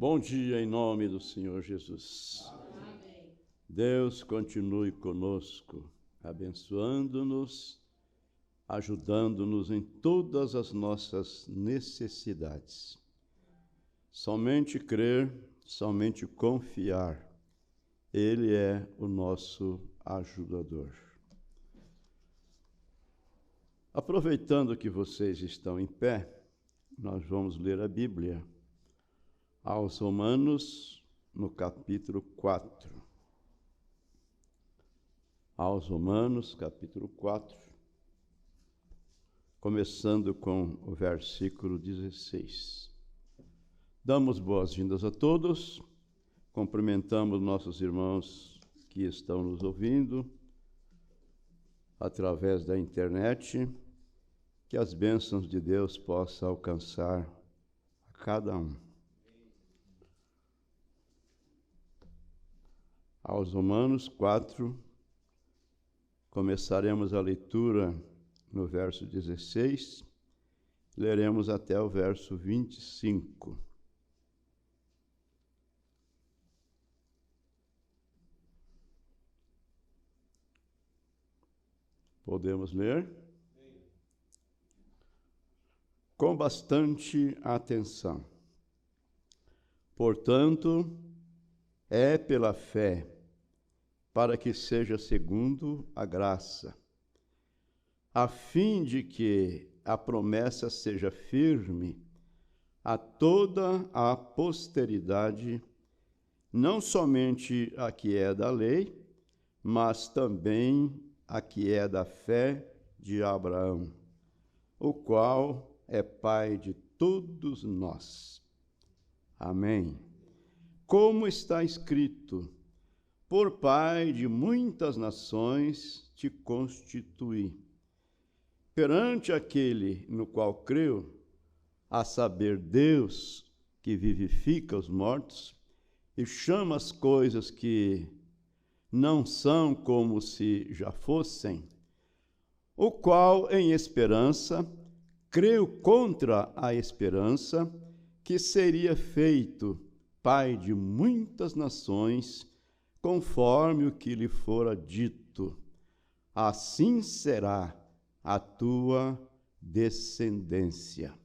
Bom dia em nome do Senhor Jesus. Amém. Deus continue conosco, abençoando-nos, ajudando-nos em todas as nossas necessidades. Somente crer, somente confiar, Ele é o nosso ajudador. Aproveitando que vocês estão em pé, nós vamos ler a Bíblia aos Romanos, no capítulo 4. Aos Romanos, capítulo 4, começando com o versículo 16. Damos boas-vindas a todos, cumprimentamos nossos irmãos que estão nos ouvindo através da internet, que as bênçãos de Deus possam alcançar a cada um. Aos Romanos 4, começaremos a leitura no verso 16, leremos até o verso 25. Podemos ler? Com bastante atenção. Portanto, é pela fé, para que seja segundo a graça, a fim de que a promessa seja firme a toda a posteridade, não somente a que é da lei, mas também a que é da fé de Abraão, o qual é pai de todos nós. Amém. Como está escrito: por pai de muitas nações te constituí. Perante aquele no qual creu, a saber, Deus, que vivifica os mortos e chama as coisas que não são como se já fossem, o qual, em esperança, creu contra a esperança, que seria feito pai de muitas nações, conforme o que lhe fora dito: assim será a tua descendência.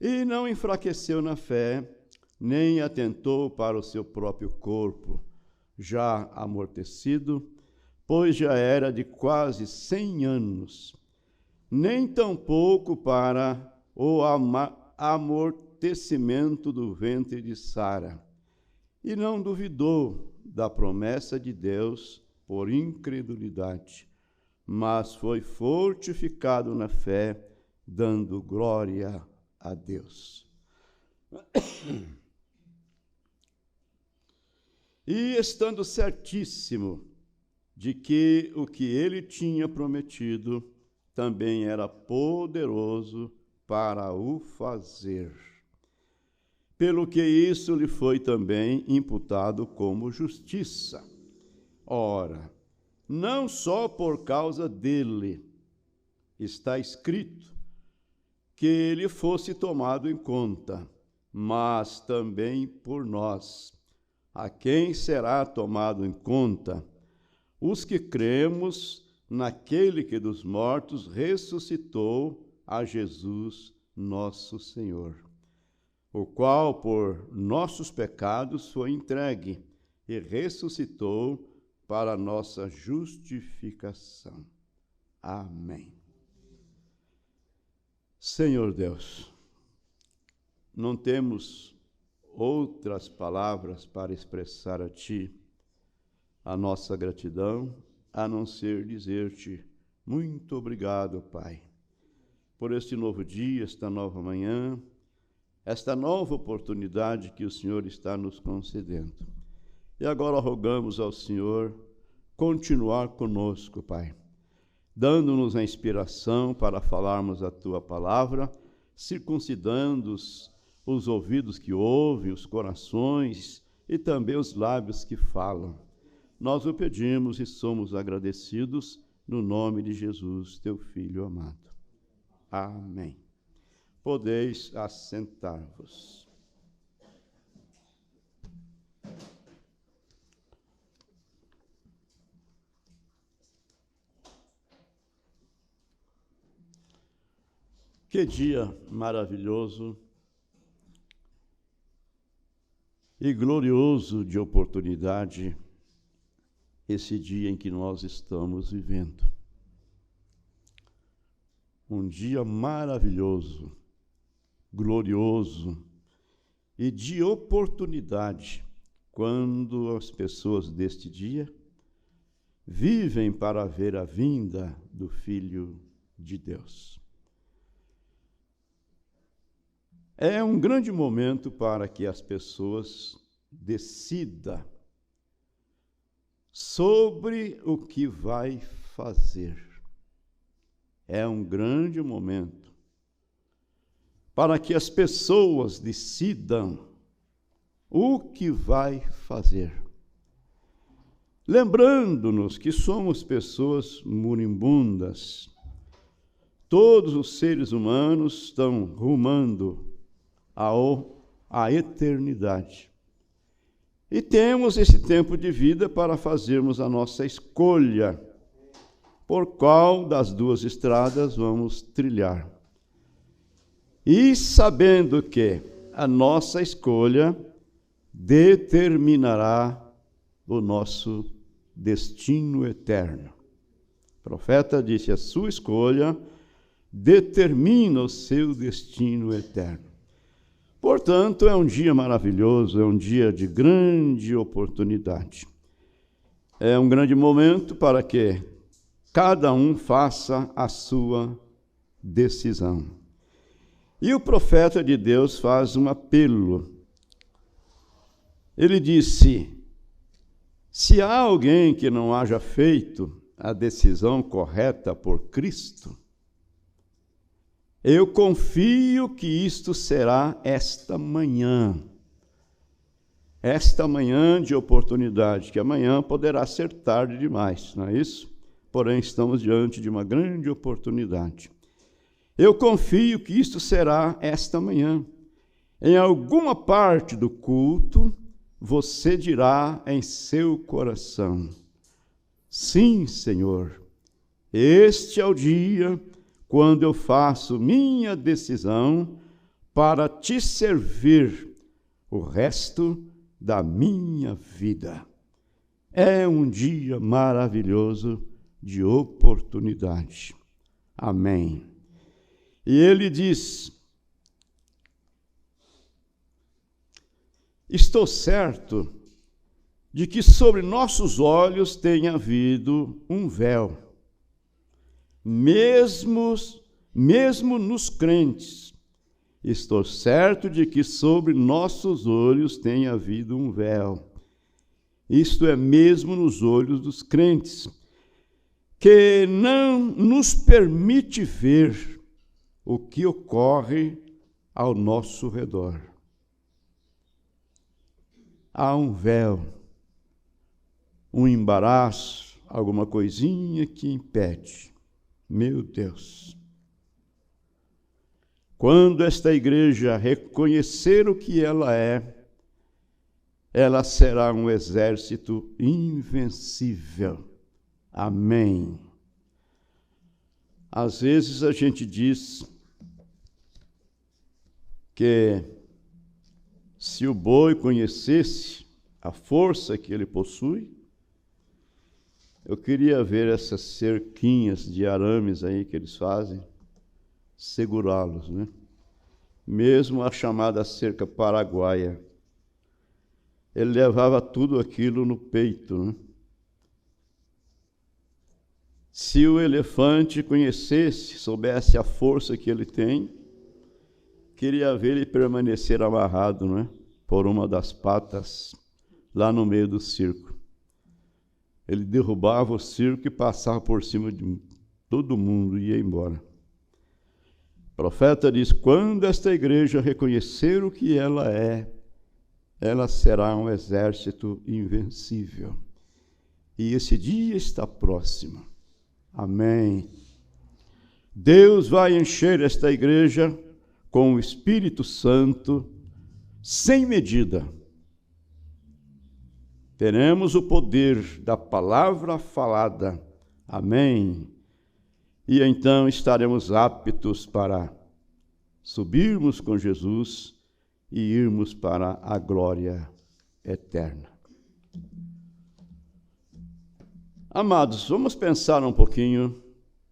E não enfraqueceu na fé, nem atentou para o seu próprio corpo, já amortecido, pois já era de quase 100 anos, nem tampouco para o amortecimento do ventre de Sara, e não duvidou da promessa de Deus por incredulidade, mas foi fortificado na fé, dando glória a Deus. E estando certíssimo de que o que ele tinha prometido também era poderoso para o fazer, pelo que isso lhe foi também imputado como justiça. Ora, não só por causa dele está escrito que ele fosse tomado em conta, mas também por nós, a quem será tomado em conta, os que cremos naquele que dos mortos ressuscitou a Jesus nosso Senhor, o qual por nossos pecados foi entregue e ressuscitou para a nossa justificação. Amém. Senhor Deus, não temos outras palavras para expressar a Ti a nossa gratidão, a não ser dizer-te muito obrigado, Pai, por este novo dia, esta nova manhã, esta nova oportunidade que o Senhor está nos concedendo. E agora rogamos ao Senhor continuar conosco, Pai, dando-nos a inspiração para falarmos a Tua palavra, circuncidando os ouvidos que ouvem, os corações e também os lábios que falam. Nós o pedimos e somos agradecidos no nome de Jesus, Teu Filho amado. Amém. Podeis assentar-vos. Que dia maravilhoso e glorioso de oportunidade esse dia em que nós estamos vivendo. Um dia maravilhoso, glorioso e de oportunidade, quando as pessoas deste dia vivem para ver a vinda do Filho de Deus. É um grande momento para que as pessoas decidam sobre o que vai fazer. É um grande momento para que as pessoas decidam o que vai fazer. Lembrando-nos que somos pessoas moribundas. Todos os seres humanos estão rumando à eternidade. E temos esse tempo de vida para fazermos a nossa escolha, por qual das duas estradas vamos trilhar. E sabendo que a nossa escolha determinará o nosso destino eterno. O profeta disse: a sua escolha determina o seu destino eterno. Portanto, é um dia maravilhoso, é um dia de grande oportunidade. É um grande momento para que cada um faça a sua decisão. E o profeta de Deus faz um apelo. Ele disse: se há alguém que não haja feito a decisão correta por Cristo, eu confio que isto será esta manhã de oportunidade, que amanhã poderá ser tarde demais, não é isso? Porém, estamos diante de uma grande oportunidade. Eu confio que isto será esta manhã. Em alguma parte do culto, você dirá em seu coração: sim, Senhor, este é o dia quando eu faço minha decisão para te servir o resto da minha vida. É um dia maravilhoso de oportunidade. Amém. E ele diz: estou certo de que sobre nossos olhos tem havido um véu. Mesmo nos crentes, estou certo de que sobre nossos olhos tem havido um véu. Isto é, mesmo nos olhos dos crentes, que não nos permite ver o que ocorre ao nosso redor. Há um véu, um embaraço, alguma coisinha que impede. Meu Deus! Quando esta igreja reconhecer o que ela é, ela será um exército invencível. Amém. Às vezes a gente diz que se o boi conhecesse a força que ele possui, eu queria ver essas cerquinhas de arames aí que eles fazem, segurá-los, né? Mesmo a chamada cerca paraguaia. Ele levava tudo aquilo no peito, né? Se o elefante conhecesse, soubesse a força que ele tem, queria ver ele permanecer amarrado, né? Por uma das patas, lá no meio do circo. Ele derrubava o circo e passava por cima de todo mundo e ia embora. O profeta diz: quando esta igreja reconhecer o que ela é, ela será um exército invencível. E esse dia está próximo. Amém. Deus vai encher esta igreja com o Espírito Santo sem medida. Teremos o poder da palavra falada. Amém. E então estaremos aptos para subirmos com Jesus e irmos para a glória eterna. Amados, vamos pensar um pouquinho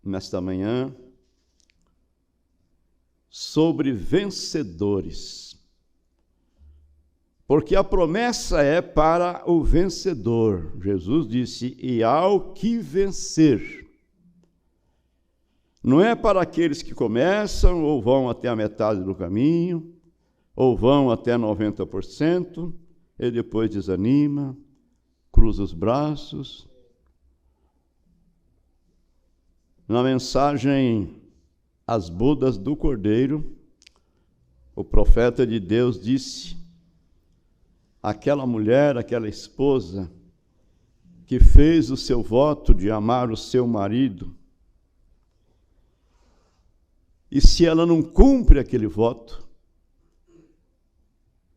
nesta manhã sobre vencedores. Porque a promessa é para o vencedor. Jesus disse: e ao que vencer. Não é para aqueles que começam ou vão até a metade do caminho, ou vão até 90%, e depois desanima, cruza os braços. Na mensagem As Bodas do Cordeiro, o profeta de Deus disse: aquela mulher, aquela esposa, que fez o seu voto de amar o seu marido, e se ela não cumpre aquele voto,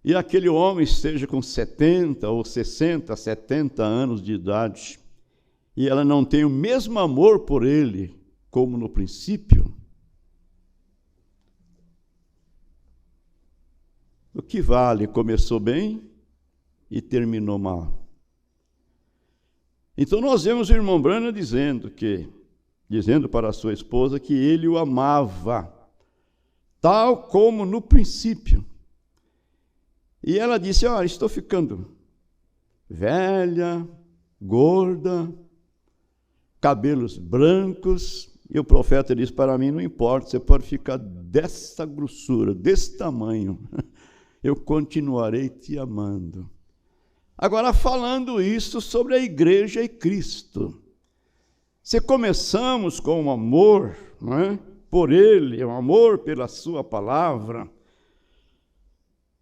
e aquele homem esteja com 70 ou 60, 70 anos de idade, e ela não tem o mesmo amor por ele como no princípio, o que vale? Começou bem e terminou mal. Então nós vemos o irmão Branham dizendo para a sua esposa que ele o amava, tal como no princípio. E ela disse: estou ficando velha, gorda, cabelos brancos. E o profeta disse: para mim não importa, você pode ficar dessa grossura, desse tamanho, eu continuarei te amando. Agora, falando isso sobre a igreja e Cristo, se começamos com um amor, não é? Por Ele, um amor pela Sua palavra,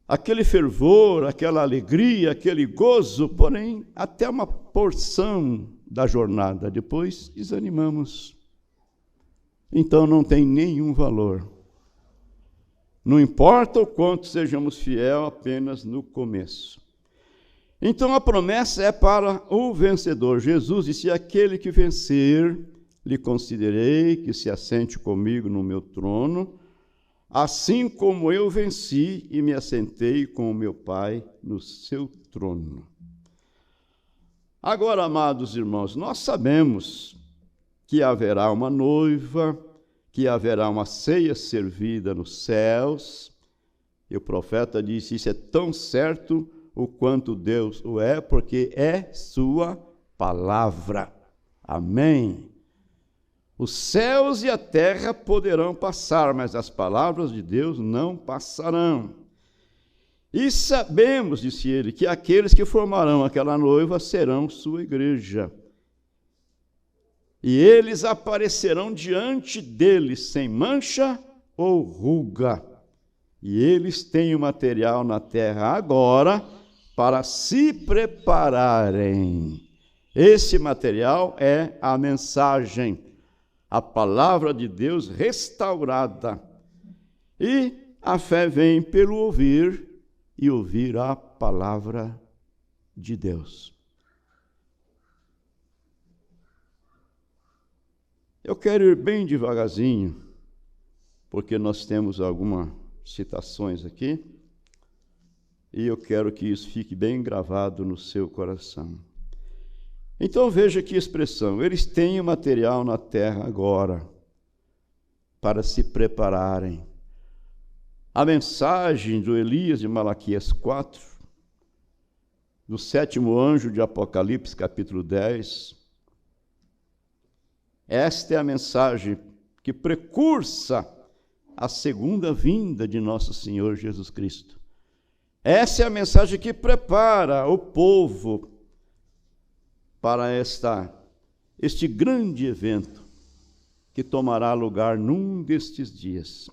aquele fervor, aquela alegria, aquele gozo, porém, até uma porção da jornada, depois desanimamos. Então não tem nenhum valor. Não importa o quanto sejamos fiéis apenas no começo. Então a promessa é para o vencedor. Jesus disse: aquele que vencer, lhe considerei que se assente comigo no meu trono, assim como eu venci e me assentei com o meu Pai no seu trono. Agora, amados irmãos, nós sabemos que haverá uma noiva, que haverá uma ceia servida nos céus, e o profeta disse: isso é tão certo o quanto Deus o é, porque é sua palavra. Amém. Os céus e a terra poderão passar, mas as palavras de Deus não passarão. E sabemos, disse ele, que aqueles que formarão aquela noiva serão sua igreja. E eles aparecerão diante dele sem mancha ou ruga. E eles têm o material na terra agora para se prepararem. Esse material é a mensagem, a palavra de Deus restaurada. E a fé vem pelo ouvir, e ouvir a palavra de Deus. Eu quero ir bem devagarzinho, porque nós temos algumas citações aqui, e eu quero que isso fique bem gravado no seu coração. Então veja que expressão: eles têm o material na terra agora, para se prepararem. A mensagem do Elias de Malaquias 4, do 7º anjo de Apocalipse, capítulo 10, esta é a mensagem que precursa a segunda vinda de nosso Senhor Jesus Cristo. Essa é a mensagem que prepara o povo para este grande evento que tomará lugar num destes dias.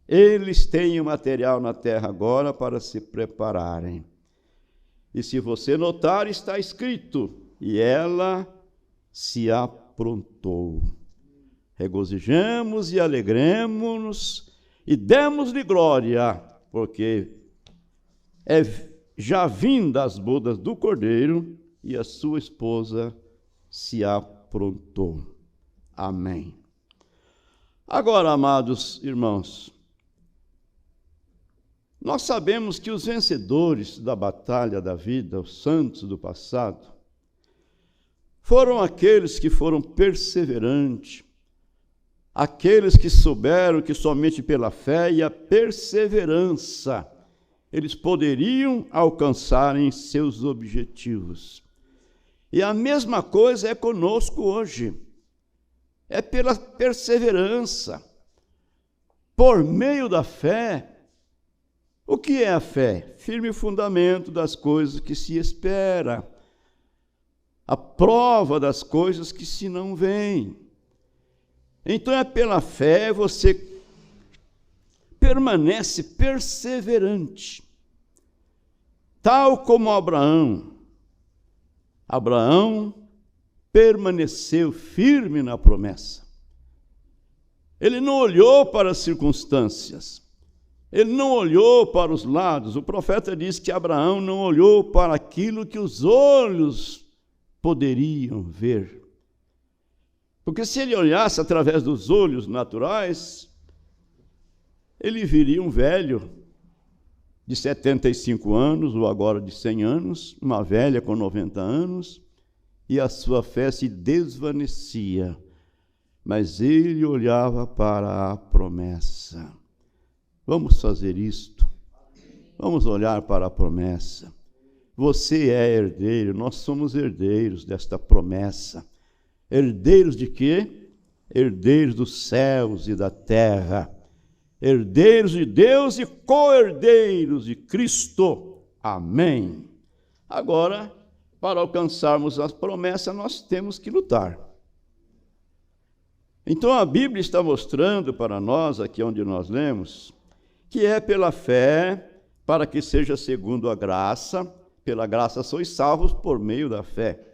Eles têm o material na terra agora para se prepararem. E se você notar, está escrito: e ela se aprontou. Regozijemos e alegremos-nos e demos-lhe glória, porque é já vinda as bodas do Cordeiro e a sua esposa se aprontou. Amém. Agora, amados irmãos, Nós sabemos que os vencedores da batalha da vida, os santos do passado, foram aqueles que foram perseverantes, aqueles que souberam que somente pela fé e a perseverança eles poderiam alcançarem seus objetivos. E a mesma coisa é conosco hoje. É pela perseverança, por meio da fé. O que é a fé? Firme fundamento das coisas que se espera, a prova das coisas que se não veem. Então é pela fé você permanece perseverante, tal como Abraão. Abraão permaneceu firme na promessa. Ele não olhou para as circunstâncias, ele não olhou para os lados. O profeta diz que Abraão não olhou para aquilo que os olhos poderiam ver. Porque se ele olhasse através dos olhos naturais, ele viria um velho de 75 anos, ou agora de 100 anos, uma velha com 90 anos, e a sua fé se desvanecia. Mas ele olhava para a promessa. Vamos fazer isto. Vamos olhar para a promessa. Você é herdeiro, nós somos herdeiros desta promessa. Herdeiros de quê? Herdeiros dos céus e da terra. Herdeiros de Deus e co-herdeiros de Cristo. Amém. Agora, para alcançarmos as promessas, nós temos que lutar. Então, a Bíblia está mostrando para nós, aqui onde nós lemos, que é pela fé, para que seja segundo a graça, pela graça sois salvos por meio da fé,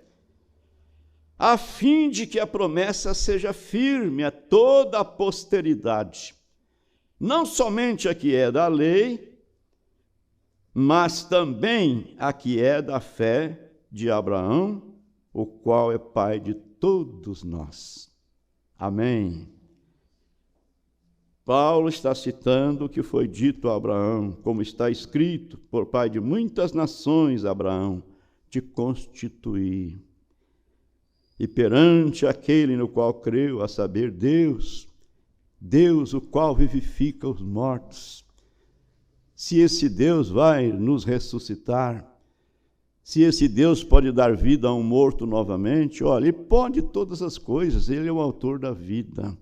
a fim de que a promessa seja firme a toda a posteridade, não somente a que é da lei, mas também a que é da fé de Abraão, o qual é pai de todos nós. Amém. Paulo está citando o que foi dito a Abraão, como está escrito: por pai de muitas nações, Abraão, te constituí. E perante aquele no qual creu, a saber, Deus, o qual vivifica os mortos. Se esse Deus vai nos ressuscitar, se esse Deus pode dar vida a um morto novamente, olha, ele pode todas as coisas, ele é o autor da vida,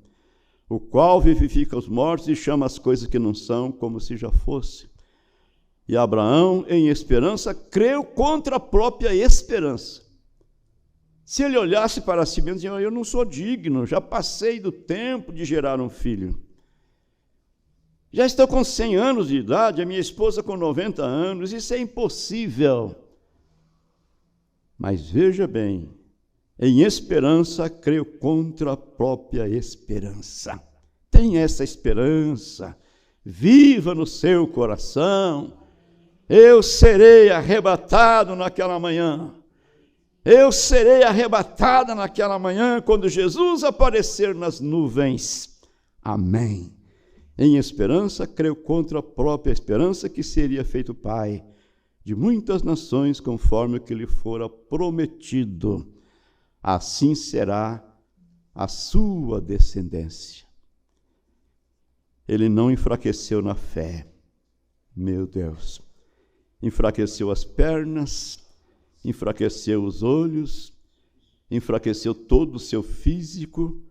o qual vivifica os mortos e chama as coisas que não são como se já fosse. E Abraão, em esperança, creu contra a própria esperança. Se ele olhasse para si mesmo e dizia: eu não sou digno, já passei do tempo de gerar um filho. Já estou com 100 anos de idade, a minha esposa com 90 anos, isso é impossível. Mas veja bem, em esperança, creio contra a própria esperança. Tenha essa esperança, viva no seu coração. Eu serei arrebatado naquela manhã. Eu serei arrebatada naquela manhã, quando Jesus aparecer nas nuvens. Amém. Em esperança, creio contra a própria esperança, que seria feito pai de muitas nações, conforme o que lhe fora prometido. Assim será a sua descendência. Ele não enfraqueceu na fé. Meu Deus. Enfraqueceu as pernas, enfraqueceu os olhos, enfraqueceu todo o seu físico,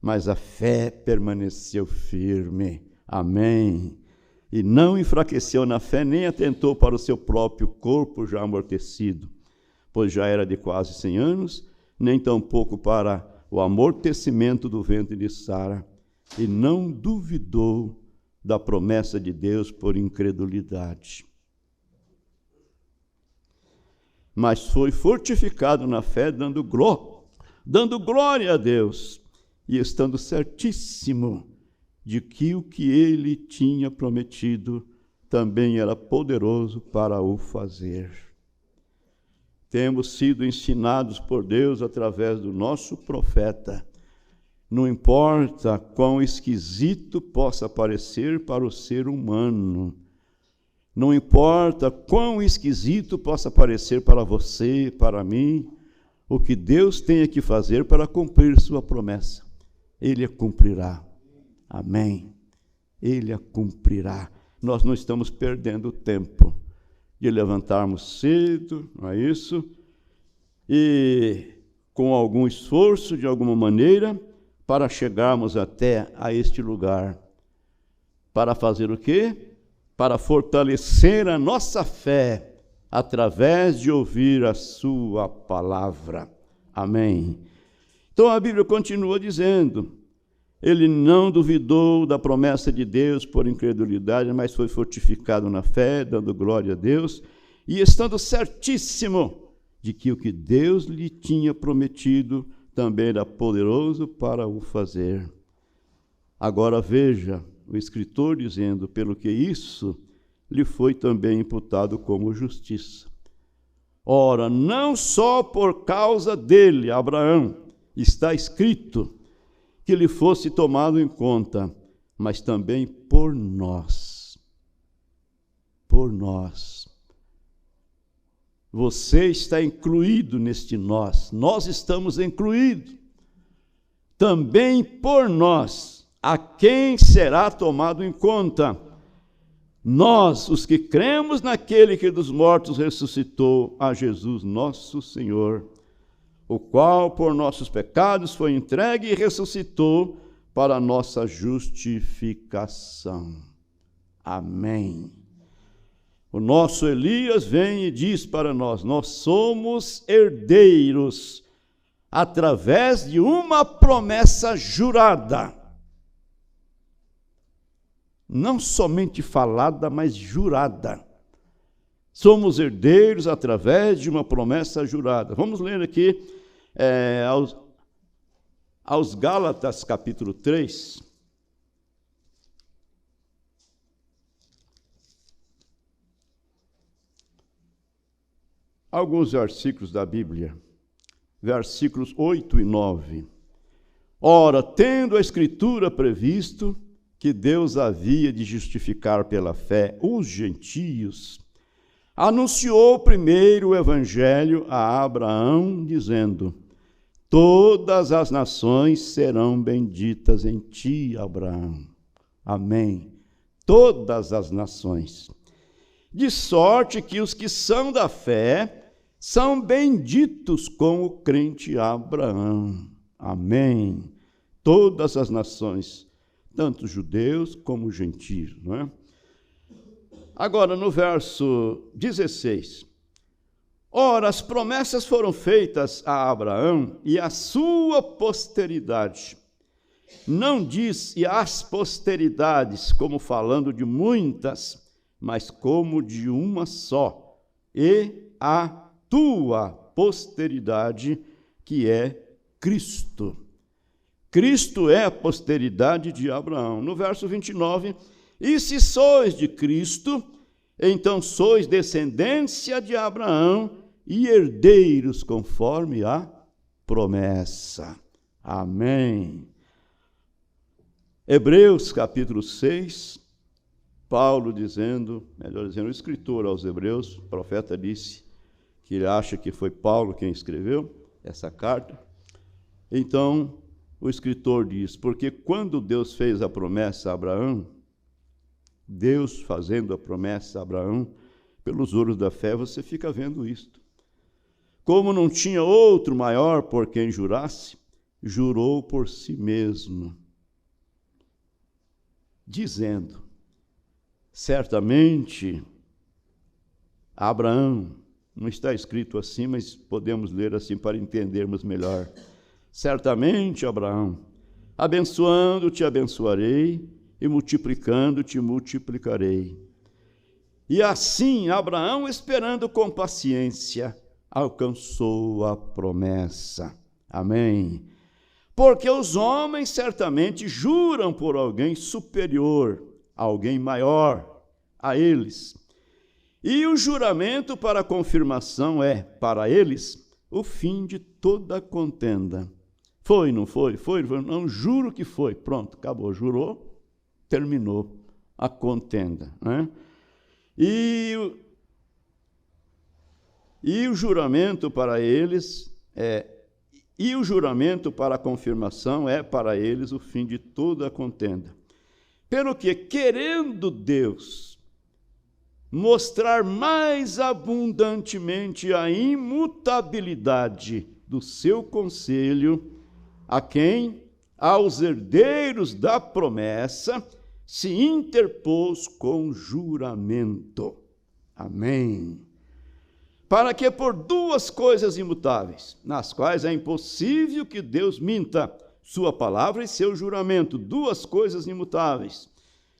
mas a fé permaneceu firme. Amém. E não enfraqueceu na fé, nem atentou para o seu próprio corpo já amortecido, pois já era de quase 100 anos, nem tampouco para o amortecimento do ventre de Sara, e não duvidou da promessa de Deus por incredulidade. Mas foi fortificado na fé, dando glória a Deus, e estando certíssimo de que o que ele tinha prometido também era poderoso para o fazer. Temos sido ensinados por Deus através do nosso profeta. Não importa quão esquisito possa parecer para o ser humano, Não importa quão esquisito possa parecer para você, para mim, o que Deus tenha que fazer para cumprir sua promessa, Ele a cumprirá. Amém. Ele a cumprirá. Nós não estamos perdendo tempo de levantarmos cedo, não é isso? E com algum esforço, de alguma maneira, para chegarmos até a este lugar. Para fazer o quê? Para fortalecer a nossa fé através de ouvir a sua palavra. Amém. Então a Bíblia continua dizendo: ele não duvidou da promessa de Deus por incredulidade, mas foi fortificado na fé, dando glória a Deus, e estando certíssimo de que o que Deus lhe tinha prometido também era poderoso para o fazer. Agora veja o escritor dizendo: pelo que isso lhe foi também imputado como justiça. Ora, não só por causa dele, Abraão, está escrito que lhe fosse tomado em conta, mas também por nós. Por nós. Você está incluído neste nós. Nós estamos incluídos. Também por nós. A quem será tomado em conta? Nós, os que cremos naquele que dos mortos ressuscitou, a Jesus nosso Senhor, o qual por nossos pecados foi entregue e ressuscitou para a nossa justificação. Amém. O nosso Elias vem e diz para nós: nós somos herdeiros através de uma promessa jurada. Não somente falada, mas jurada. Somos herdeiros através de uma promessa jurada. Vamos ler aqui aos Gálatas, capítulo 3. Alguns versículos da Bíblia, versículos 8 e 9. Ora, tendo a Escritura previsto que Deus havia de justificar pela fé os gentios, anunciou primeiro o evangelho a Abraão, dizendo: todas as nações serão benditas em ti, Abraão. Amém. Todas as nações. De sorte que os que são da fé são benditos com o crente Abraão. Amém. Todas as nações, tanto judeus como gentios, não é? Agora, no verso 16. Ora, as promessas foram feitas a Abraão e à sua posteridade. Não diz e às posteridades, como falando de muitas, mas como de uma só. E a tua posteridade, que é Cristo. Cristo é a posteridade de Abraão. No verso 29, e se sois de Cristo, então sois descendência de Abraão e herdeiros conforme a promessa. Amém. Hebreus capítulo 6, Paulo dizendo, melhor dizendo, o escritor aos Hebreus, o profeta disse que ele acha que foi Paulo quem escreveu essa carta. Então, o escritor diz: porque quando Deus fez a promessa a Abraão, Deus fazendo a promessa a Abraão, pelos ouros da fé, você fica vendo isto. Como não tinha outro maior por quem jurasse, jurou por si mesmo, dizendo: certamente, Abraão, não está escrito assim, mas podemos ler assim para entendermos melhor. Certamente, Abraão, abençoando-te abençoarei, e multiplicando-te multiplicarei. E assim, Abraão, esperando com paciência, alcançou a promessa. Amém. Porque os homens certamente juram por alguém superior, alguém maior a eles. E o juramento para confirmação é, para eles, o fim de toda contenda. Foi, não foi? Foi, não, juro que foi. Pronto, acabou, jurou, terminou a contenda, né? E o juramento para eles e o juramento para a confirmação é para eles o fim de toda a contenda. Pelo que, querendo Deus mostrar mais abundantemente a imutabilidade do seu conselho, a quem, aos herdeiros da promessa, se interpôs com juramento. Amém. Para que por duas coisas imutáveis, nas quais é impossível que Deus minta, sua palavra e seu juramento, duas coisas imutáveis,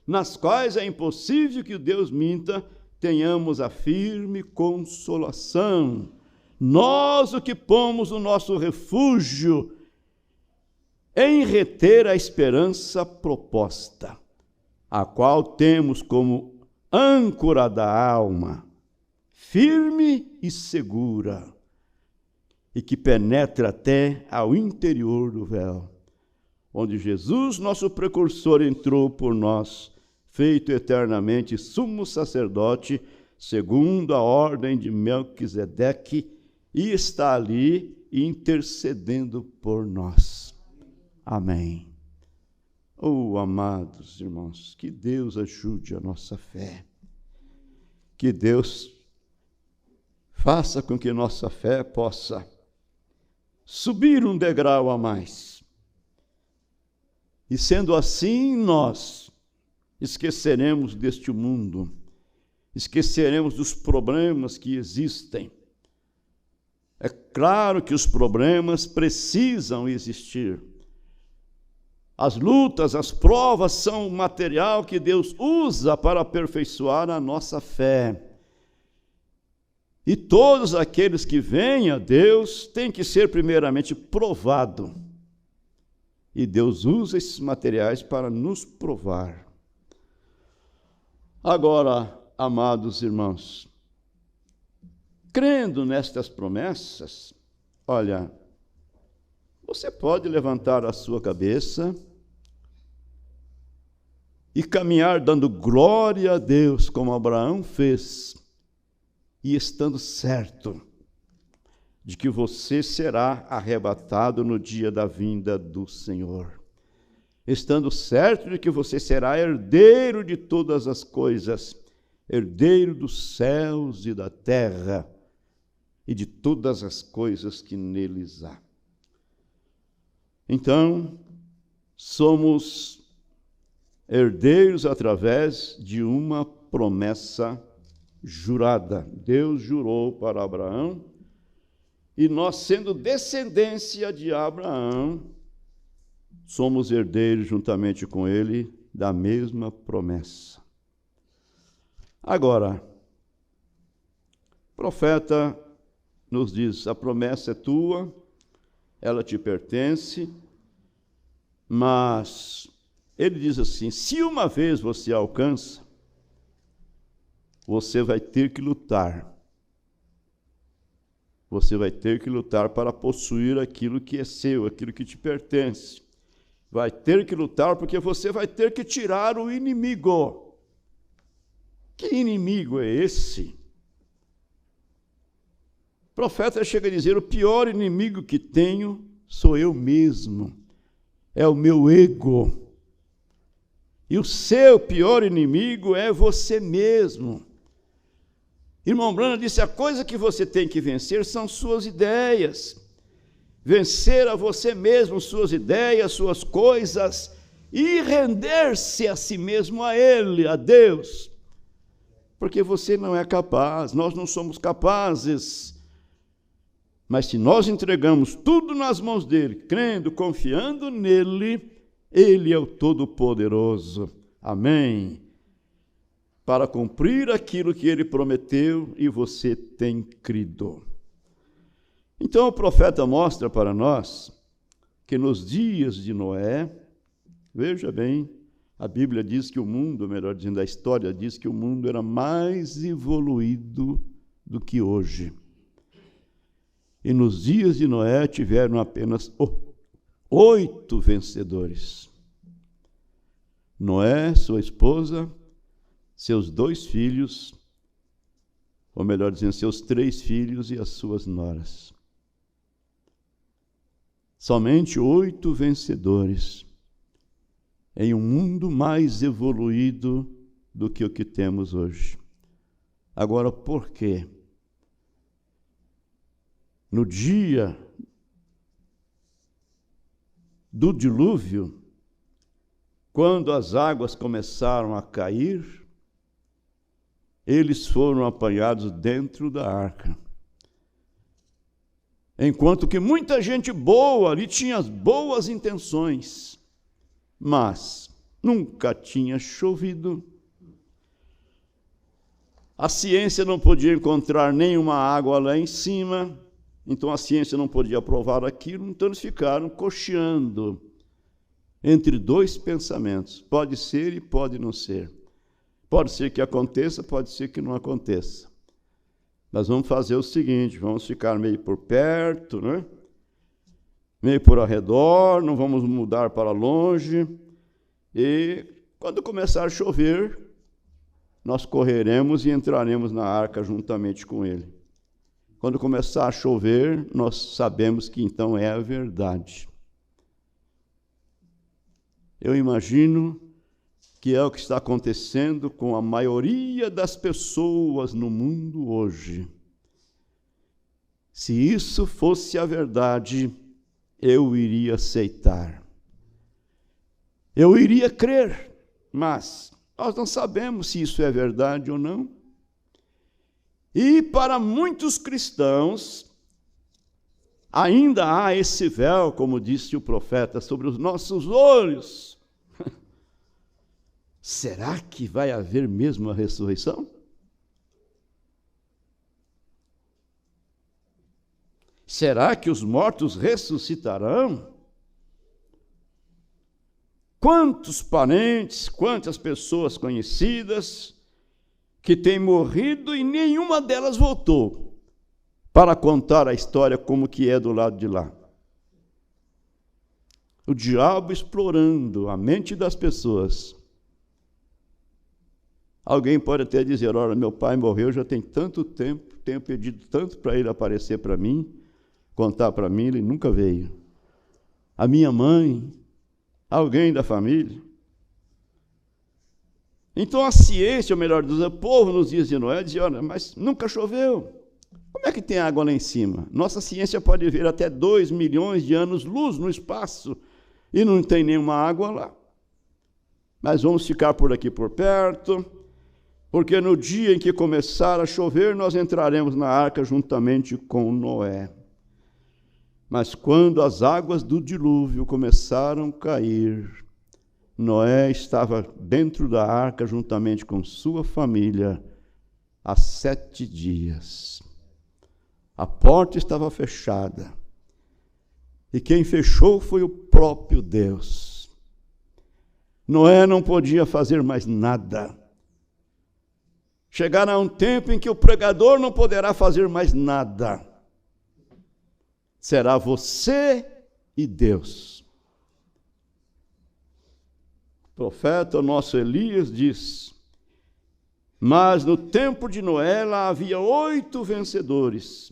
nas quais é impossível que Deus minta, tenhamos a firme consolação. Nós, o que pomos o nosso refúgio em reter a esperança proposta, a qual temos como âncora da alma, firme e segura, e que penetra até ao interior do véu, onde Jesus, nosso precursor, entrou por nós, feito eternamente sumo sacerdote, segundo a ordem de Melquisedeque, e está ali intercedendo por nós. Amém. Oh, amados irmãos, que Deus ajude a nossa fé, que Deus faça com que nossa fé possa subir um degrau a mais. E sendo assim, nós esqueceremos deste mundo, esqueceremos dos problemas que existem. É claro que os problemas precisam existir. As lutas, as provas são o material que Deus usa para aperfeiçoar a nossa fé. E todos aqueles que vêm a Deus têm que ser primeiramente provados. E Deus usa esses materiais para nos provar. Agora, amados irmãos, crendo nestas promessas, olha, você pode levantar a sua cabeça e caminhar dando glória a Deus, como Abraão fez, e estando certo de que você será arrebatado no dia da vinda do Senhor. Estando certo de que você será herdeiro de todas as coisas, herdeiro dos céus e da terra, e de todas as coisas que neles há. Então, somos herdeiros através de uma promessa jurada. Deus jurou para Abraão, e nós, sendo descendência de Abraão, somos herdeiros juntamente com ele da mesma promessa. Agora, o profeta nos diz: a promessa é tua, ela te pertence, mas ele diz assim: se uma vez você alcança, você vai ter que lutar. Você vai ter que lutar para possuir aquilo que é seu, aquilo que te pertence. Vai ter que lutar porque você vai ter que tirar o inimigo. Que inimigo é esse? O profeta chega a dizer: o pior inimigo que tenho sou eu mesmo. É o meu ego. E o seu pior inimigo é você mesmo. Irmão Branham disse: a coisa que você tem que vencer são suas ideias. Vencer a você mesmo, suas ideias, suas coisas, e render-se a si mesmo a Ele, a Deus. Porque você não é capaz, nós não somos capazes. Mas se nós entregamos tudo nas mãos dele, crendo, confiando nele, ele é o Todo-Poderoso. Amém. Para cumprir aquilo que ele prometeu e você tem crido. Então o profeta mostra para nós que nos dias de Noé, veja bem, a Bíblia diz que o mundo, melhor dizendo, a história diz que o mundo era mais evoluído do que hoje. E nos dias de Noé tiveram apenas 8 vencedores. Noé, sua esposa, seus 2 filhos ou melhor dizendo, seus 3 filhos e as suas noras. Somente 8 vencedores em um mundo mais evoluído do que o que temos hoje. Agora, por quê? No dia do dilúvio, quando as águas começaram a cair, eles foram apanhados dentro da arca. Enquanto que muita gente boa ali tinha as boas intenções, mas nunca tinha chovido. A ciência não podia encontrar nenhuma água lá em cima, então a ciência não podia provar aquilo, então eles ficaram cocheando entre 2 pensamentos. Pode ser e pode não ser. Pode ser que aconteça, pode ser que não aconteça. Nós vamos fazer o seguinte, vamos ficar meio por perto, né? Meio por ao redor, não vamos mudar para longe. E quando começar a chover, nós correremos e entraremos na arca juntamente com ele. Quando começar a chover, nós sabemos que então é a verdade. Eu imagino que é o que está acontecendo com a maioria das pessoas no mundo hoje. Se isso fosse a verdade, eu iria aceitar. Eu iria crer, mas nós não sabemos se isso é verdade ou não. E para muitos cristãos, ainda há esse véu, como disse o profeta, sobre os nossos olhos. Será que vai haver mesmo a ressurreição? Será que os mortos ressuscitarão? Quantos parentes, quantas pessoas conhecidas que têm morrido e nenhuma delas voltou para contar a história como que é do lado de lá. O diabo explorando a mente das pessoas. Alguém pode até dizer, olha, meu pai morreu já tem tanto tempo, tenho pedido tanto para ele aparecer para mim, contar para mim, ele nunca veio. A minha mãe, alguém da família. Então a ciência, ou melhor dizendo, o povo nos dias de Noé, dizia, olha, mas nunca choveu. Como é que tem água lá em cima? Nossa ciência pode ver até 2 milhões de anos-luz no espaço e não tem nenhuma água lá. Mas vamos ficar por aqui por perto, porque no dia em que começar a chover, nós entraremos na arca juntamente com Noé. Mas quando as águas do dilúvio começaram a cair, Noé estava dentro da arca juntamente com sua família há 7 dias. A porta estava fechada. E quem fechou foi o próprio Deus. Noé não podia fazer mais nada. Chegará um tempo em que o pregador não poderá fazer mais nada. Será você e Deus. O profeta, o nosso Elias, diz, mas no tempo de Noé lá havia 8 vencedores,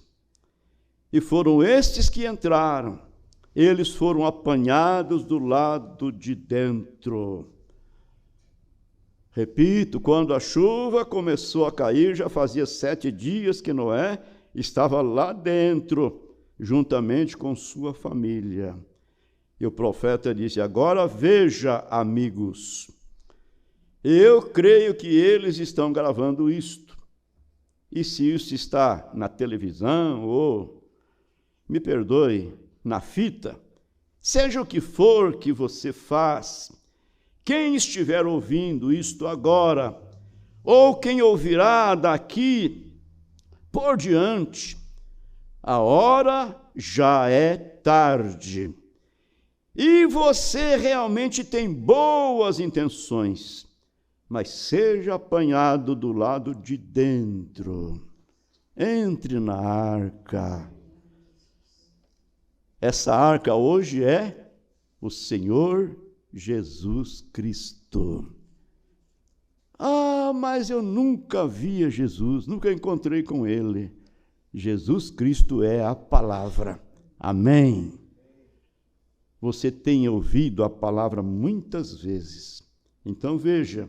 e foram estes que entraram, eles foram apanhados do lado de dentro. Repito, quando a chuva começou a cair, já fazia 7 dias que Noé estava lá dentro, juntamente com sua família. E o profeta disse, agora veja, amigos, eu creio que eles estão gravando isto. E se isso está na televisão ou, me perdoe, na fita, seja o que for que você faz, quem estiver ouvindo isto agora, ou quem ouvirá daqui por diante, a hora já é tarde. E você realmente tem boas intenções, mas seja apanhado do lado de dentro. Entre na arca. Essa arca hoje é o Senhor Jesus Cristo. Ah, mas eu nunca via Jesus, nunca encontrei com ele. Jesus Cristo é a palavra. Amém. Você tem ouvido a palavra muitas vezes. Então veja,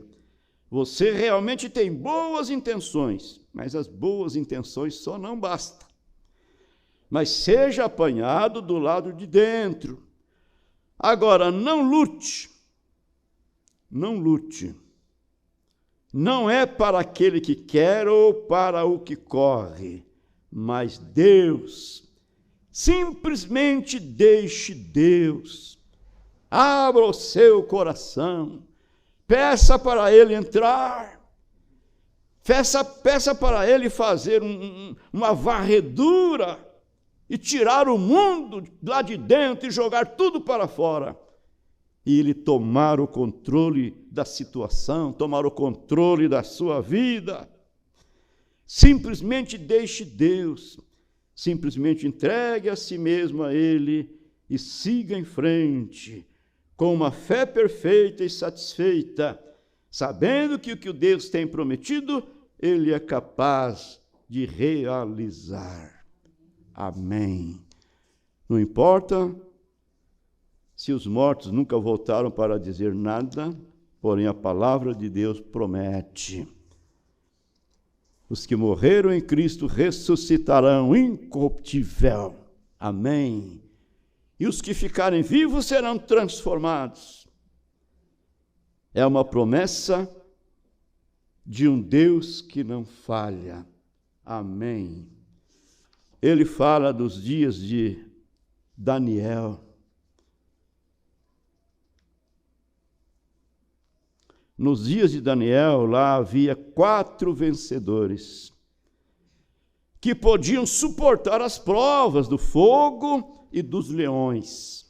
você realmente tem boas intenções, mas as boas intenções só não bastam. Mas seja apanhado do lado de dentro. Agora, não lute. Não lute. Não é para aquele que quer ou para o que corre, mas Deus. Simplesmente deixe Deus. Abra o seu coração. Peça para Ele entrar. Peça para Ele fazer uma varredura e tirar o mundo lá de dentro e jogar tudo para fora. E Ele tomar o controle da situação, tomar o controle da sua vida. Simplesmente deixe Deus. Simplesmente entregue a si mesmo a Ele e siga em frente, com uma fé perfeita e satisfeita, sabendo que o que Deus tem prometido, Ele é capaz de realizar. Amém. Não importa se os mortos nunca voltaram para dizer nada, porém a palavra de Deus promete. Os que morreram em Cristo ressuscitarão incorruptível. Amém. E os que ficarem vivos serão transformados. É uma promessa de um Deus que não falha. Amém. Ele fala dos dias de Daniel. Nos dias de Daniel, lá havia 4 vencedores que podiam suportar as provas do fogo e dos leões.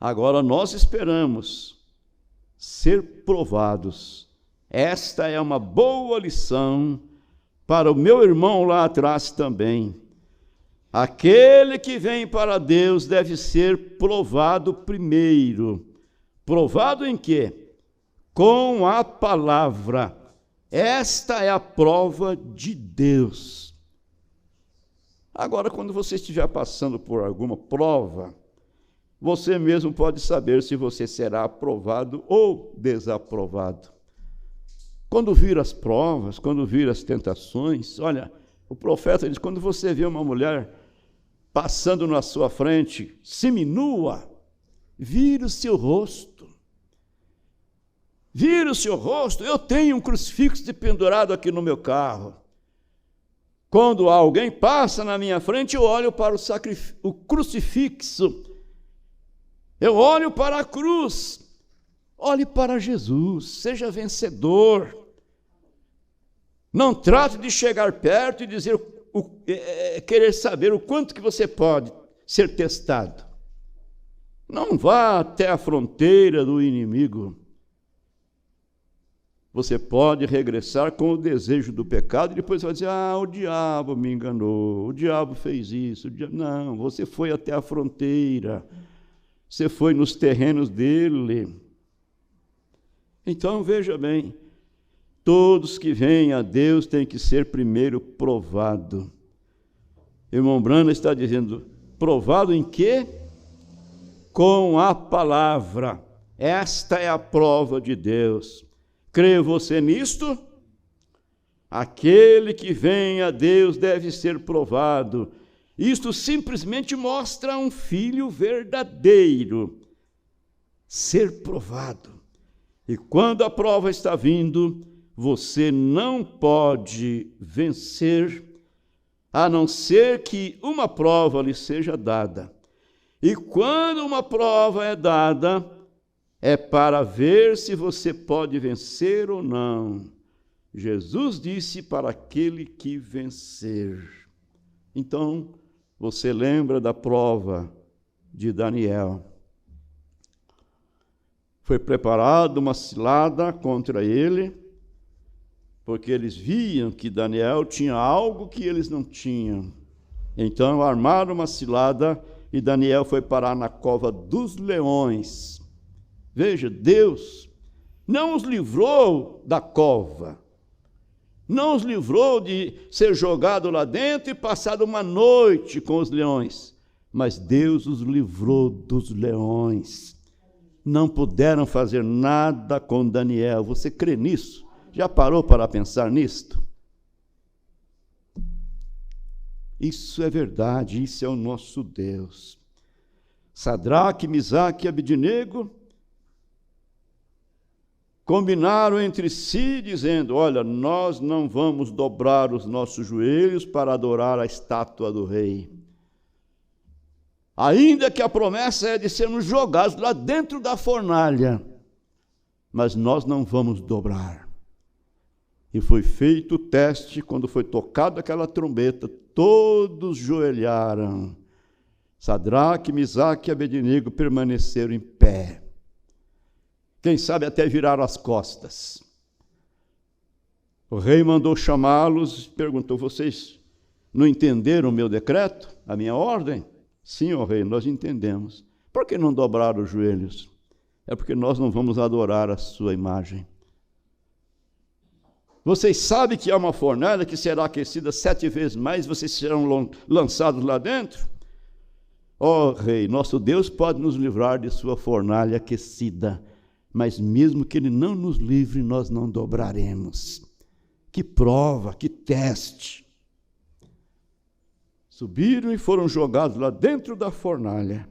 Agora nós esperamos ser provados. Esta é uma boa lição para o meu irmão lá atrás também. Aquele que vem para Deus deve ser provado primeiro. Provado em quê? Com a palavra. Esta é a prova de Deus. Agora, quando você estiver passando por alguma prova, você mesmo pode saber se você será aprovado ou desaprovado. Quando vir as provas, quando vir as tentações, olha, o profeta diz, quando você vê uma mulher passando na sua frente, seminua, vira o seu rosto. Vira o seu rosto. Eu tenho um crucifixo pendurado aqui no meu carro. Quando alguém passa na minha frente, eu olho para o crucifixo. Eu olho para a cruz. Olhe para Jesus. Seja vencedor. Não trate de chegar perto e dizer, querer saber o quanto que você pode ser testado. Não vá até a fronteira do inimigo. Você pode regressar com o desejo do pecado e depois vai dizer, o diabo me enganou, o diabo fez isso. Não, você foi até a fronteira, você foi nos terrenos dele. Então, veja bem, todos que vêm a Deus têm que ser primeiro provado. Irmão Brana está dizendo, provado em quê? Com a palavra. Esta é a prova de Deus. Crê você nisto? Aquele que vem a Deus deve ser provado. Isto simplesmente mostra um filho verdadeiro. Ser provado. E quando a prova está vindo, você não pode vencer, a não ser que uma prova lhe seja dada. E quando uma prova é dada, é para ver se você pode vencer ou não. Jesus disse para aquele que vencer. Então, você lembra da prova de Daniel. Foi preparada uma cilada contra ele, porque eles viam que Daniel tinha algo que eles não tinham. Então, armaram uma cilada e Daniel foi parar na cova dos leões. Veja, Deus não os livrou da cova, não os livrou de ser jogado lá dentro e passado uma noite com os leões, mas Deus os livrou dos leões. Não puderam fazer nada com Daniel. Você crê nisso? Já parou para pensar nisto? Isso é verdade, isso é o nosso Deus. Sadraque, Misaque e Abednego combinaram entre si, dizendo: olha, nós não vamos dobrar os nossos joelhos para adorar a estátua do rei. Ainda que a promessa é de sermos jogados lá dentro da fornalha, mas nós não vamos dobrar. E foi feito o teste, quando foi tocada aquela trombeta, todos joelharam. Sadraque, Misaque e Abednego permaneceram em pé. Quem sabe até viraram as costas. O rei mandou chamá-los e perguntou: vocês não entenderam o meu decreto, a minha ordem? Sim, ó rei, nós entendemos. Por que não dobraram os joelhos? É porque nós não vamos adorar a sua imagem. Vocês sabem que há uma fornalha que será aquecida 7 vezes mais, vocês serão lançados lá dentro? Ó rei, nosso Deus pode nos livrar de sua fornalha aquecida, mas mesmo que ele não nos livre, nós não dobraremos. Que prova, que teste. Subiram e foram jogados lá dentro da fornalha,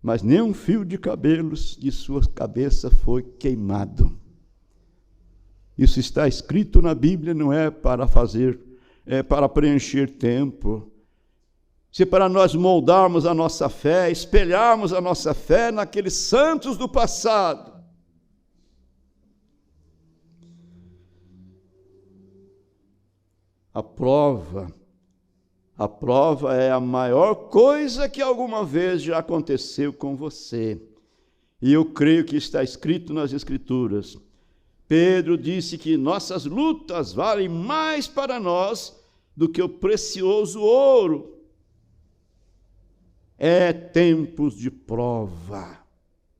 mas nenhum fio de cabelos de sua cabeça foi queimado. Isso está escrito na Bíblia, não é para fazer, é para preencher tempo. Se para nós moldarmos a nossa fé, espelharmos a nossa fé naqueles santos do passado. A prova é a maior coisa que alguma vez já aconteceu com você. E eu creio que está escrito nas Escrituras. Pedro disse que nossas lutas valem mais para nós do que o precioso ouro. É tempos de prova.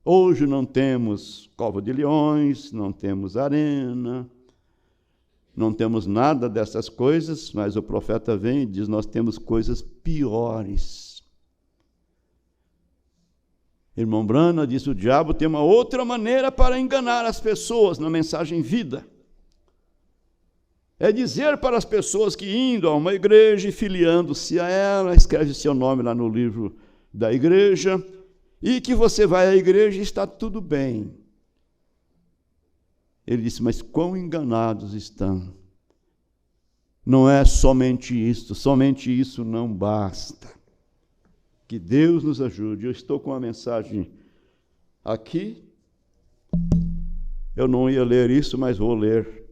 Hoje não temos cova de leões, não temos arena, não temos nada dessas coisas, mas o profeta vem e diz: nós temos coisas piores. Irmão Brana disse: o diabo tem uma outra maneira para enganar as pessoas na mensagem vida. É dizer para as pessoas que indo a uma igreja e filiando-se a ela, escreve seu nome lá no livro da igreja, e que você vai à igreja e está tudo bem. Ele disse: mas quão enganados estão. Não é somente isso não basta. Que Deus nos ajude. Eu estou com uma mensagem aqui, eu não ia ler isso, mas vou ler,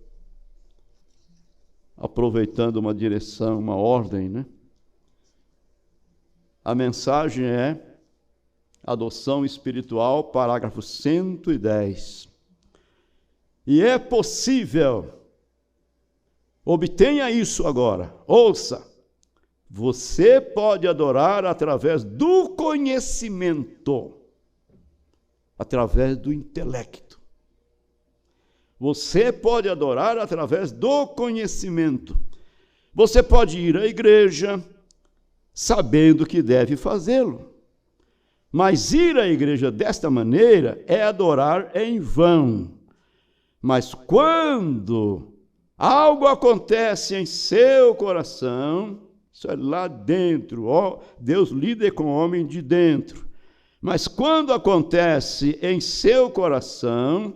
aproveitando uma direção, uma ordem, né? A mensagem é Adoção Espiritual, parágrafo 110. E é possível, obtenha isso agora, ouça, você pode adorar através do conhecimento, através do intelecto. Você pode adorar através do conhecimento. Você pode ir à igreja sabendo que deve fazê-lo. Mas ir à igreja desta maneira é adorar em vão. Mas quando algo acontece em seu coração, isso é lá dentro, ó, Deus lida com o homem de dentro. Mas quando acontece em seu coração,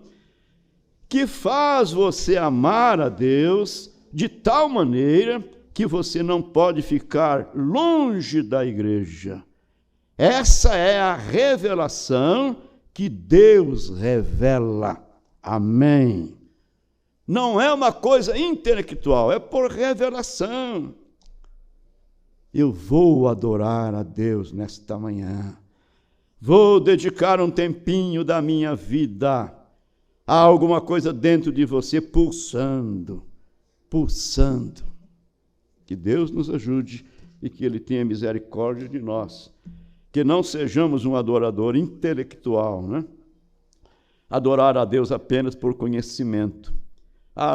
que faz você amar a Deus de tal maneira que você não pode ficar longe da igreja. Essa é a revelação que Deus revela. Amém. Não é uma coisa intelectual, é por revelação. Eu vou adorar a Deus nesta manhã. Vou dedicar um tempinho da minha vida. Há alguma coisa dentro de você pulsando, pulsando. Que Deus nos ajude e que Ele tenha misericórdia de nós. Que não sejamos um adorador intelectual, né? adorar a Deus apenas por conhecimento.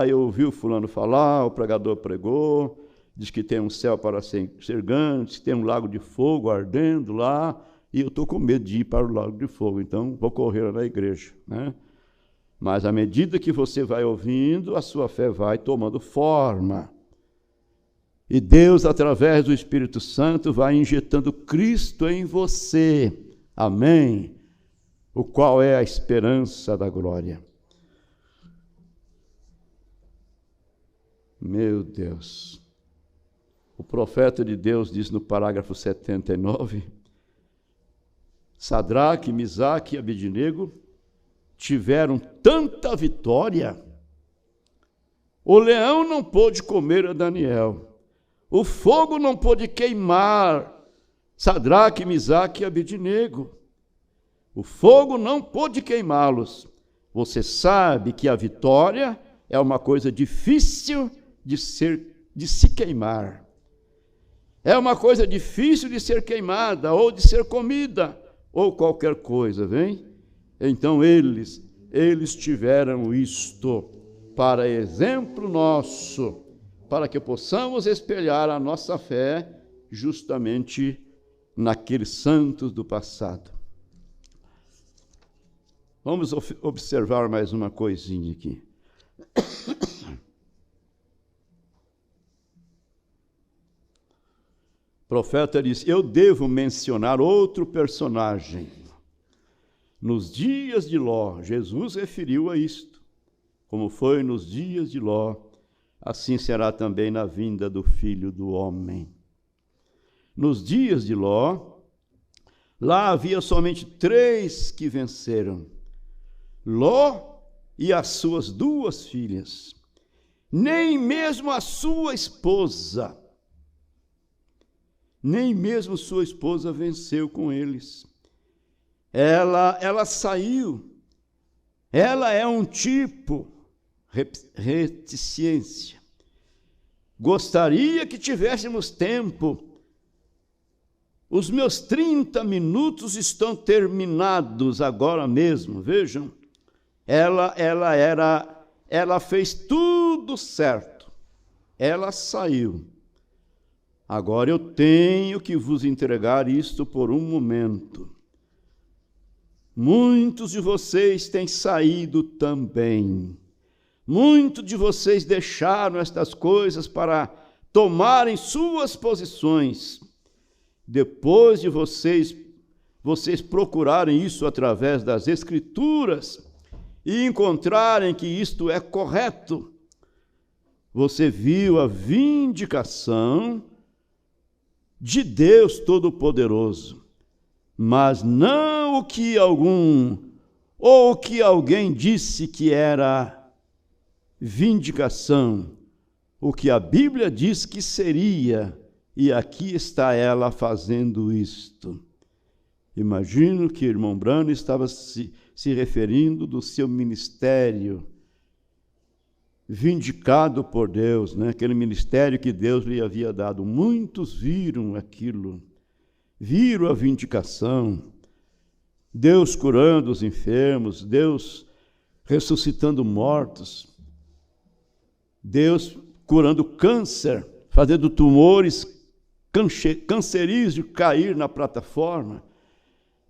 Eu ouvi o fulano falar, o pregador pregou, diz que tem um céu para ser grande, tem um lago de fogo ardendo lá, e eu estou com medo de ir para o lago de fogo, então vou correr na igreja, né? Mas à medida que você vai ouvindo, a sua fé vai tomando forma. E Deus, através do Espírito Santo, vai injetando Cristo em você. Amém? O qual é a esperança da glória. Meu Deus. O profeta de Deus diz no parágrafo 79, Sadraque, Misaque e Abednego tiveram tanta vitória, o leão não pôde comer a Daniel, o fogo não pôde queimar Sadraque, Misaque e Abednego, o fogo não pôde queimá-los. Você sabe que a vitória é uma coisa difícil de se queimar, é uma coisa difícil de ser queimada, ou de ser comida, ou qualquer coisa, vem? Então eles tiveram isto para exemplo nosso, para que possamos espelhar a nossa fé justamente naqueles santos do passado. Vamos observar mais uma coisinha aqui. O profeta diz, eu devo mencionar outro personagem. Nos dias de Ló, Jesus referiu a isto. Como foi nos dias de Ló, assim será também na vinda do Filho do Homem. Nos dias de Ló, lá havia somente 3 que venceram. Ló e as suas 2 filhas. Nem mesmo a sua esposa. Nem mesmo sua esposa venceu com eles. Ela saiu. Ela é um tipo reticência. Gostaria que tivéssemos tempo. Os meus 30 minutos estão terminados agora mesmo, vejam. Ela fez tudo certo. Ela saiu. Agora eu tenho que vos entregar isto por um momento. Muitos de vocês têm saído também. Muitos de vocês deixaram estas coisas para tomarem suas posições. Depois de vocês procurarem isso através das Escrituras e encontrarem que isto é correto, você viu a vindicação de Deus Todo-Poderoso, mas não o que alguém disse que era vindicação, o que a Bíblia diz que seria, e aqui está ela fazendo isto. Imagino que o irmão Brano estava se referindo do seu ministério, vindicado por Deus, né? Aquele ministério que Deus lhe havia dado. Muitos viram aquilo, viram a vindicação, Deus curando os enfermos, Deus ressuscitando mortos, Deus curando câncer, fazendo tumores cancerígeos cair na plataforma.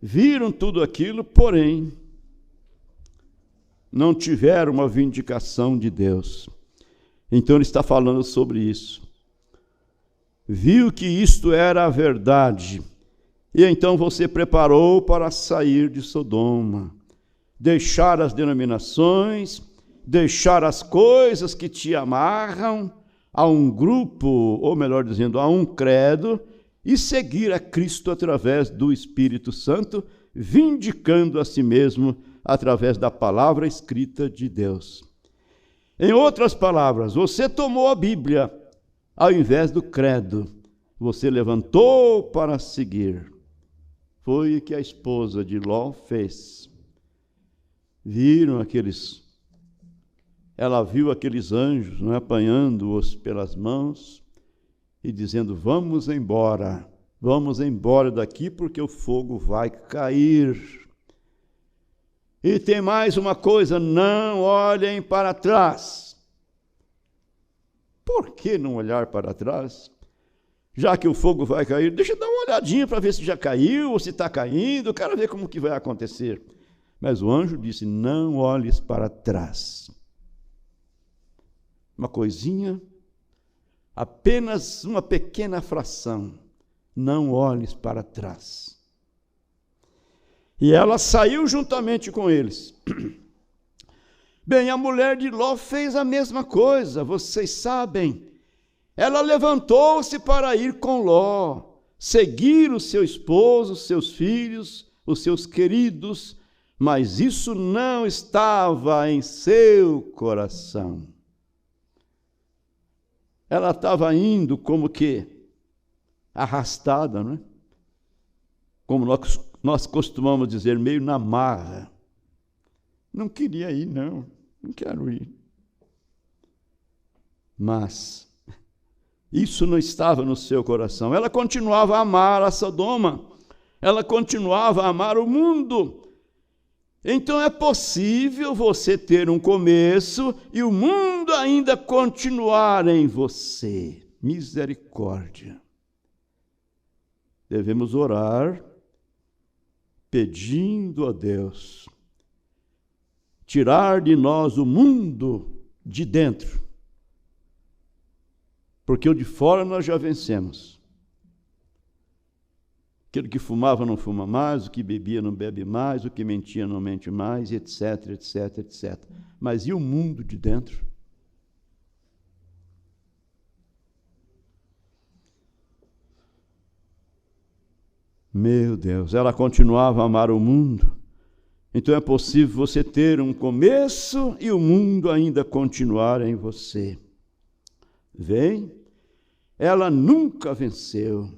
Viram tudo aquilo, porém não tiveram uma vindicação de Deus. Então ele está falando sobre isso. Viu que isto era a verdade, e então você preparou para sair de Sodoma, deixar as denominações, deixar as coisas que te amarram a um grupo, ou melhor dizendo, a um credo, e seguir a Cristo através do Espírito Santo, vindicando a si mesmo através da palavra escrita de Deus. Em outras palavras, você tomou a Bíblia ao invés do credo. Você levantou para seguir. Foi o que a esposa de Ló fez. Ela viu aqueles anjos, né, apanhando-os pelas mãos e dizendo, vamos embora daqui porque o fogo vai cair. E tem mais uma coisa: não olhem para trás. Por que não olhar para trás? Já que o fogo vai cair, deixa eu dar uma olhadinha para ver se já caiu ou se está caindo, eu quero ver como que vai acontecer. Mas o anjo disse: não olhes para trás. Uma coisinha, apenas uma pequena fração. Não olhes para trás. E ela saiu juntamente com eles. Bem, a mulher de Ló fez a mesma coisa, vocês sabem. Ela levantou-se para ir com Ló, seguir o seu esposo, os seus filhos, os seus queridos, mas isso não estava em seu coração. Ela estava indo como que arrastada, não é? Como nós costumamos dizer, meio na marra. Não queria ir, não quero ir. Mas isso não estava no seu coração. Ela continuava a amar a Sodoma, ela continuava a amar o mundo. Então é possível você ter um começo e o mundo ainda continuar em você. Misericórdia. Devemos orar pedindo a Deus tirar de nós o mundo de dentro, porque o de fora nós já vencemos. Aquele que fumava não fuma mais, o que bebia não bebe mais, o que mentia não mente mais, etc, etc, etc. Mas e o mundo de dentro? Meu Deus, ela continuava a amar o mundo. Então é possível você ter um começo e o mundo ainda continuar em você. Vem? Ela nunca venceu.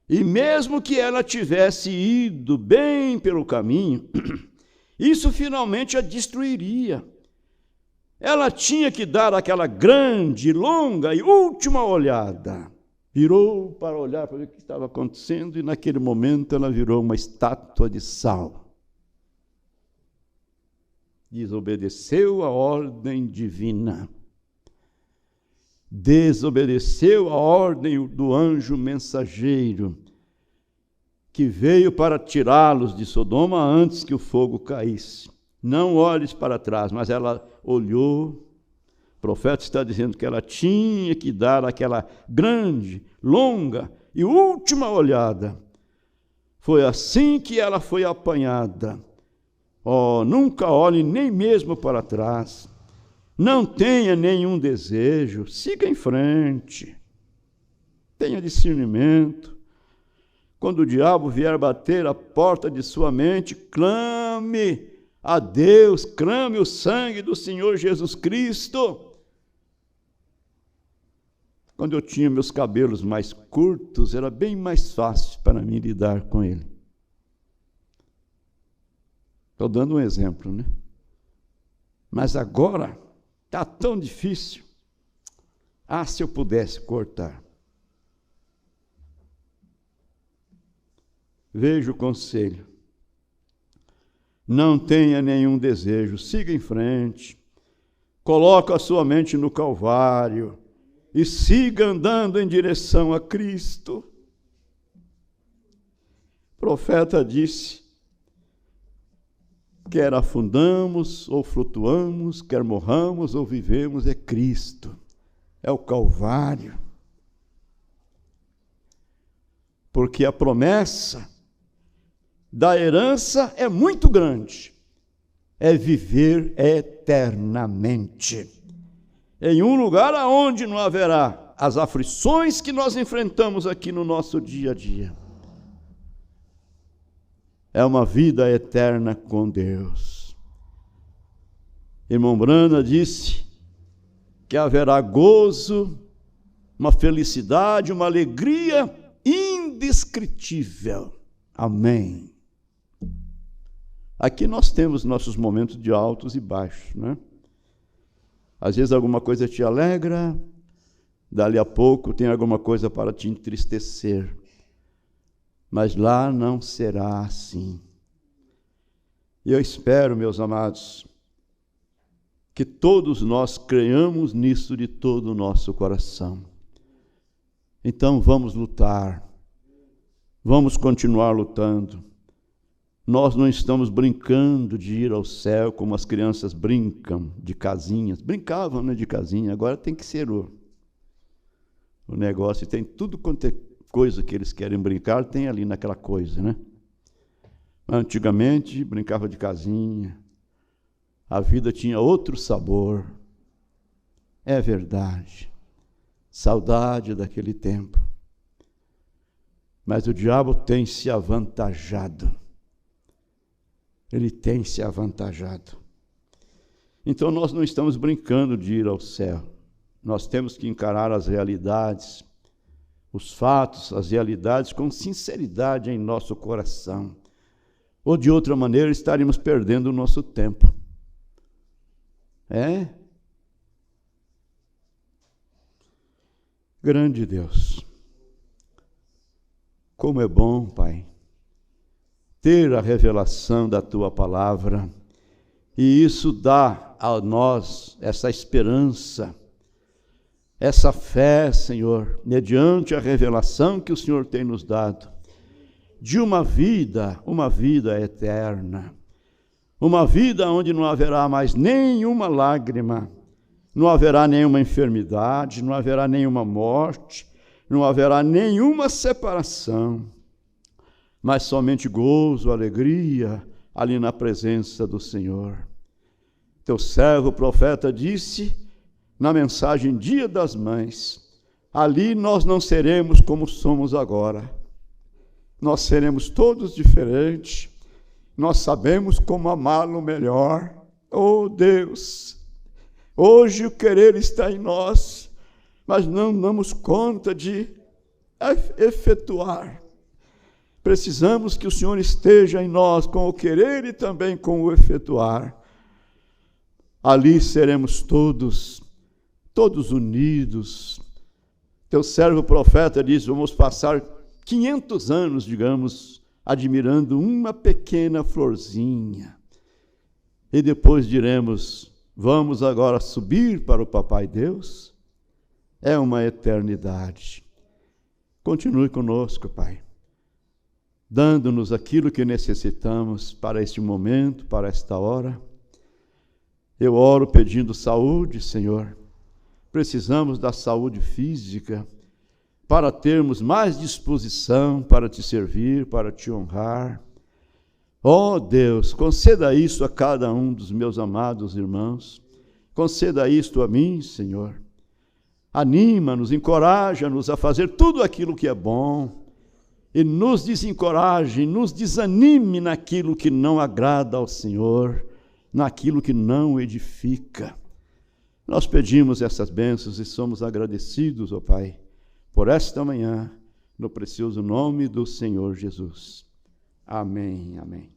E mesmo que ela tivesse ido bem pelo caminho, isso finalmente a destruiria. Ela tinha que dar aquela grande, longa e última olhada. Virou para olhar para ver o que estava acontecendo e naquele momento ela virou uma estátua de sal. Desobedeceu a ordem divina. Desobedeceu a ordem do anjo mensageiro, que veio para tirá-los de Sodoma antes que o fogo caísse. Não olhes para trás, mas ela olhou. O profeta está dizendo que ela tinha que dar aquela grande, longa e última olhada. Foi assim que ela foi apanhada. Oh, nunca olhe nem mesmo para trás. Não tenha nenhum desejo, siga em frente. Tenha discernimento. Quando o diabo vier bater a porta de sua mente, clame a Deus, clame o sangue do Senhor Jesus Cristo. Quando eu tinha meus cabelos mais curtos, era bem mais fácil para mim lidar com ele. Estou dando um exemplo, né? Mas agora está tão difícil. Ah, se eu pudesse cortar. Veja o conselho. Não tenha nenhum desejo, siga em frente. Coloque a sua mente no Calvário e siga andando em direção a Cristo. O profeta disse: quer afundamos ou flutuamos, quer morramos ou vivemos, é Cristo, é o Calvário. Porque a promessa da herança é muito grande, é viver eternamente, em um lugar aonde não haverá as aflições que nós enfrentamos aqui no nosso dia a dia. É uma vida eterna com Deus. Irmão Brana disse que haverá gozo, uma felicidade, uma alegria indescritível. Amém. Aqui nós temos nossos momentos de altos e baixos, né? Às vezes alguma coisa te alegra, dali a pouco tem alguma coisa para te entristecer. Mas lá não será assim. E eu espero, meus amados, que todos nós creiamos nisso de todo o nosso coração. Então vamos lutar, vamos continuar lutando. Nós não estamos brincando de ir ao céu como as crianças brincam de casinhas. Brincavam, né, de casinha, agora tem que ser o negócio. Tem tudo quanto é coisa que eles querem brincar, tem ali naquela coisa, né? Antigamente brincava de casinha, a vida tinha outro sabor. É verdade, saudade daquele tempo. Mas o diabo tem se avantajado. Ele tem se avantajado. Então nós não estamos brincando de ir ao céu. Nós temos que encarar as realidades, os fatos, as realidades com sinceridade em nosso coração. Ou de outra maneira estaríamos perdendo o nosso tempo. Grande Deus, como é bom, Pai, ter a revelação da Tua palavra, e isso dá a nós essa esperança, essa fé, Senhor, mediante a revelação que o Senhor tem nos dado, de uma vida eterna, uma vida onde não haverá mais nenhuma lágrima, não haverá nenhuma enfermidade, não haverá nenhuma morte, não haverá nenhuma separação, mas somente gozo, alegria, ali na presença do Senhor. Teu servo, o profeta, disse na mensagem Dia das Mães, ali nós não seremos como somos agora, nós seremos todos diferentes, nós sabemos como amá-lo melhor. Oh Deus, hoje o querer está em nós, mas não damos conta de efetuar. Precisamos que o Senhor esteja em nós com o querer e também com o efetuar. Ali seremos todos unidos. Teu servo profeta diz, vamos passar 500 anos, digamos, admirando uma pequena florzinha. E depois diremos, vamos agora subir para o Papai Deus? É uma eternidade. Continue conosco, Pai, dando-nos aquilo que necessitamos para este momento, para esta hora. Eu oro pedindo saúde, Senhor. Precisamos da saúde física para termos mais disposição para te servir, para te honrar. Ó Deus, conceda isso a cada um dos meus amados irmãos. Conceda isto a mim, Senhor. Anima-nos, encoraja-nos a fazer tudo aquilo que é bom e nos desencoraje, nos desanime naquilo que não agrada ao Senhor, naquilo que não edifica. Nós pedimos essas bênçãos e somos agradecidos, ó Pai, por esta manhã, no precioso nome do Senhor Jesus. Amém, amém.